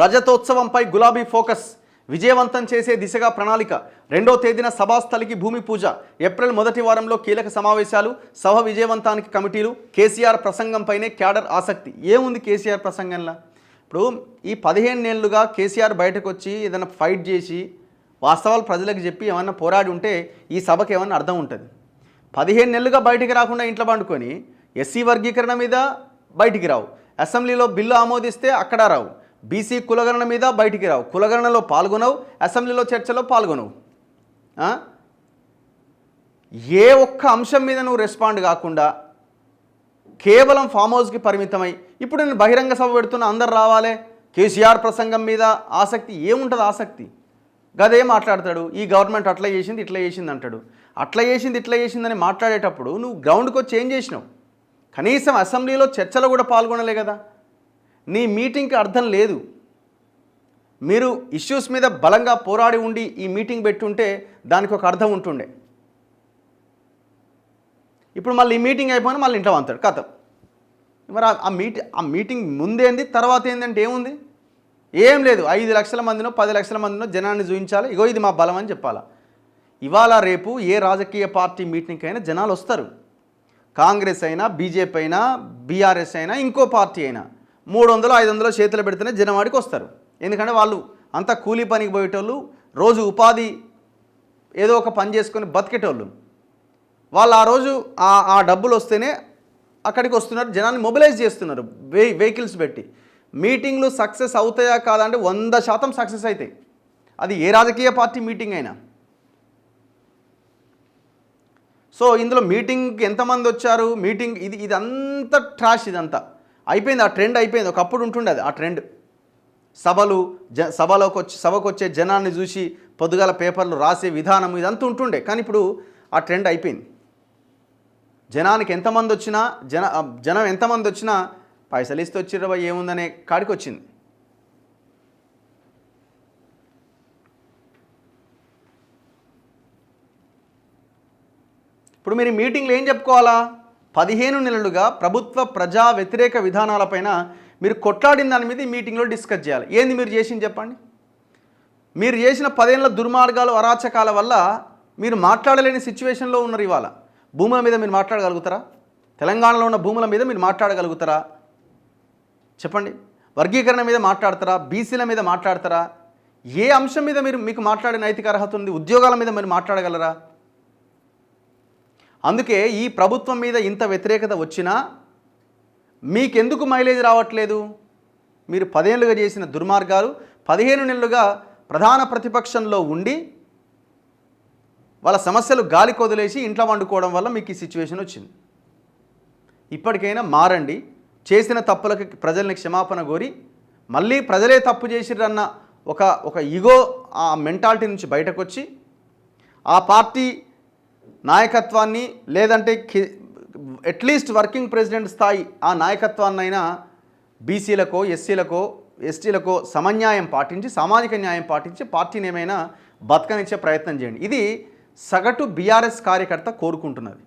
రజతోత్సవంపై గులాబీ ఫోకస్. విజయవంతం చేసే దిశగా ప్రణాళిక. 2వ తేదీన సభాస్థలికి భూమి పూజ. ఏప్రిల్ మొదటి వారంలో కీలక సమావేశాలు. సభ విజయవంతానికి కమిటీలు. కేసీఆర్ ప్రసంగంపైనే క్యాడర్ ఆసక్తి. ఏముంది కేసీఆర్ ప్రసంగంలో? ఇప్పుడు ఈ 15 ఏళ్ళుగా కేసీఆర్ బయటకు వచ్చి ఏదైనా ఫైట్ చేసి వాస్తవాలు ప్రజలకు చెప్పి ఏమన్నా పోరాడి ఉంటే ఈ సభకి ఏమన్నా అర్థం ఉంటుంది. 15 నెలలుగా బయటికి రాకుండా ఇంట్లో పండుకొని ఎస్సీ వర్గీకరణ మీద బయటికి రావు, అసెంబ్లీలో బిల్లు ఆమోదిస్తే అక్కడ రావు, బీసీ కులగణన మీద బయటికి రావు, కులగణనలో పాల్గొనవు, అసెంబ్లీలో చర్చలో పాల్గొనవు. ఏ ఒక్క అంశం మీద నువ్వు రెస్పాండ్ కాకుండా కేవలం ఫామ్ హౌస్కి పరిమితమై ఇప్పుడు నేను బహిరంగ సభ పెడుతున్నా అందరు రావాలే, కేసీఆర్ ప్రసంగం మీద ఆసక్తి ఏముంటుంది? ఆసక్తి గదే మాట్లాడతాడు. ఈ గవర్నమెంట్ అట్లా చేసింది ఇట్లా చేసింది అంటాడు. అట్లా చేసింది ఇట్లా చేసిందని మాట్లాడేటప్పుడు నువ్వు గ్రౌండ్కి వచ్చి ఏం చేసినావు? కనీసం అసెంబ్లీలో చర్చలో కూడా పాల్గొనలే కదా. నీ మీటింగ్కి అర్థం లేదు. మీరు ఇష్యూస్ మీద బలంగా పోరాడి ఉండి ఈ మీటింగ్ పెట్టుంటే దానికి ఒక అర్థం ఉంటుండే. ఇప్పుడు మళ్ళీ ఈ మీటింగ్ అయిపోయినా మళ్ళీ ఇంట్లో అంతాడు కథం. మరి ఆ మీటింగ్ ముందేంది తర్వాత ఏంటంటే ఏముంది? ఏం లేదు. 5 లక్షల మందినో 10 లక్షల మందినో జనాన్ని చూపించాలి, ఇగో ఇది మా బలం అని చెప్పాలా. ఇవాళ రేపు ఏ రాజకీయ పార్టీ మీటింగ్కి అయినా జనాలు వస్తారు. కాంగ్రెస్ అయినా, బీజేపీ అయినా, బీఆర్ఎస్ అయినా, ఇంకో పార్టీ అయినా 300-500 చేతులు పెడితేనే జనవాడికి వస్తారు. ఎందుకంటే వాళ్ళు అంతా కూలీ పనికి పోయేటోళ్ళు, రోజు ఉపాధి ఏదో ఒక పని చేసుకొని బతికేటోళ్ళు. వాళ్ళు ఆ రోజు ఆ డబ్బులు వస్తేనే అక్కడికి వస్తున్నారు, జనాన్ని మొబిలైజ్ చేస్తున్నారు వెహికల్స్ పెట్టి. మీటింగ్లు సక్సెస్ అవుతాయా కాదా అంటే 100% సక్సెస్ అవుతాయి. అది ఏ రాజకీయ పార్టీ మీటింగ్ అయినా. సో ఇందులో మీటింగ్కి ఎంతమంది వచ్చారు, మీటింగ్ ఇదంతా ట్రాష్, ఇదంతా అయిపోయింది. ఆ ట్రెండ్ అయిపోయింది. ఒకప్పుడు ఉంటుండే అది ఆ ట్రెండ్. సభలు సభకు వచ్చే జనాన్ని చూసి పొద్దుగాల పేపర్లు రాసే విధానం ఇదంతా ఉంటుండే. కానీ ఇప్పుడు ఆ ట్రెండ్ అయిపోయింది. జనానికి ఎంతమంది వచ్చినా జనం ఎంతమంది వచ్చినా పైసలు ఇస్తే వచ్చిర్రవా ఏముందనే కాడికి వచ్చింది. ఇప్పుడు మీరు మీటింగ్లో ఏం చెప్పుకోవాలా? 15 నెలలుగా ప్రభుత్వ ప్రజా వ్యతిరేక విధానాలపైన మీరు కొట్లాడిన దాని మీద ఈ మీటింగ్లో డిస్కస్ చేయాలి. ఏంది మీరు చేసింది చెప్పండి. మీరు చేసిన 10 ఏళ్ళ దుర్మార్గాలు, అరాచకాల వల్ల మీరు మాట్లాడలేని సిచ్యువేషన్లో ఉన్నారు. ఇవాళ భూముల మీద మీరు మాట్లాడగలుగుతారా? తెలంగాణలో ఉన్న భూముల మీద మీరు మాట్లాడగలుగుతారా చెప్పండి? వర్గీకరణ మీద మాట్లాడతారా? బీసీల మీద మాట్లాడతారా? ఏ అంశం మీద మీకు మాట్లాడే నైతిక అర్హత ఉంది? ఉద్యోగాల మీద మీరు మాట్లాడగలరా? అందుకే ఈ ప్రభుత్వం మీద ఇంత వ్యతిరేకత వచ్చినా మీకెందుకు మైలేజ్ రావట్లేదు? మీరు 10 ఏళ్ళుగా చేసిన దుర్మార్గాలు, 15 నెలలుగా ప్రధాన ప్రతిపక్షంలో ఉండి వాళ్ళ సమస్యలు గాలికి వదిలేసి ఇంట్లో వండుకోవడం వల్ల మీకు ఈ సిచ్యువేషన్ వచ్చింది. ఇప్పటికైనా మారండి. చేసిన తప్పులకి ప్రజల్ని క్షమాపణ కోరి మళ్ళీ ప్రజలే తప్పు చేసిరన్న ఒక ఈగో, ఆ మెంటాలిటీ నుంచి బయటకు వచ్చి ఆ పార్టీ నాయకత్వాన్ని, లేదంటే అట్లీస్ట్ వర్కింగ్ ప్రెసిడెంట్ స్థాయి ఆ నాయకత్వాన్నైనా బీసీలకో, ఎస్సీలకో, ఎస్టీలకో సమన్యాయం పాటించి, సామాజిక న్యాయం పాటించి పార్టీని ఏమైనా బతకనిచ్చే ప్రయత్నం చేయండి. ఇది సగటు బీఆర్ఎస్ కార్యకర్త కోరుకుంటున్నది.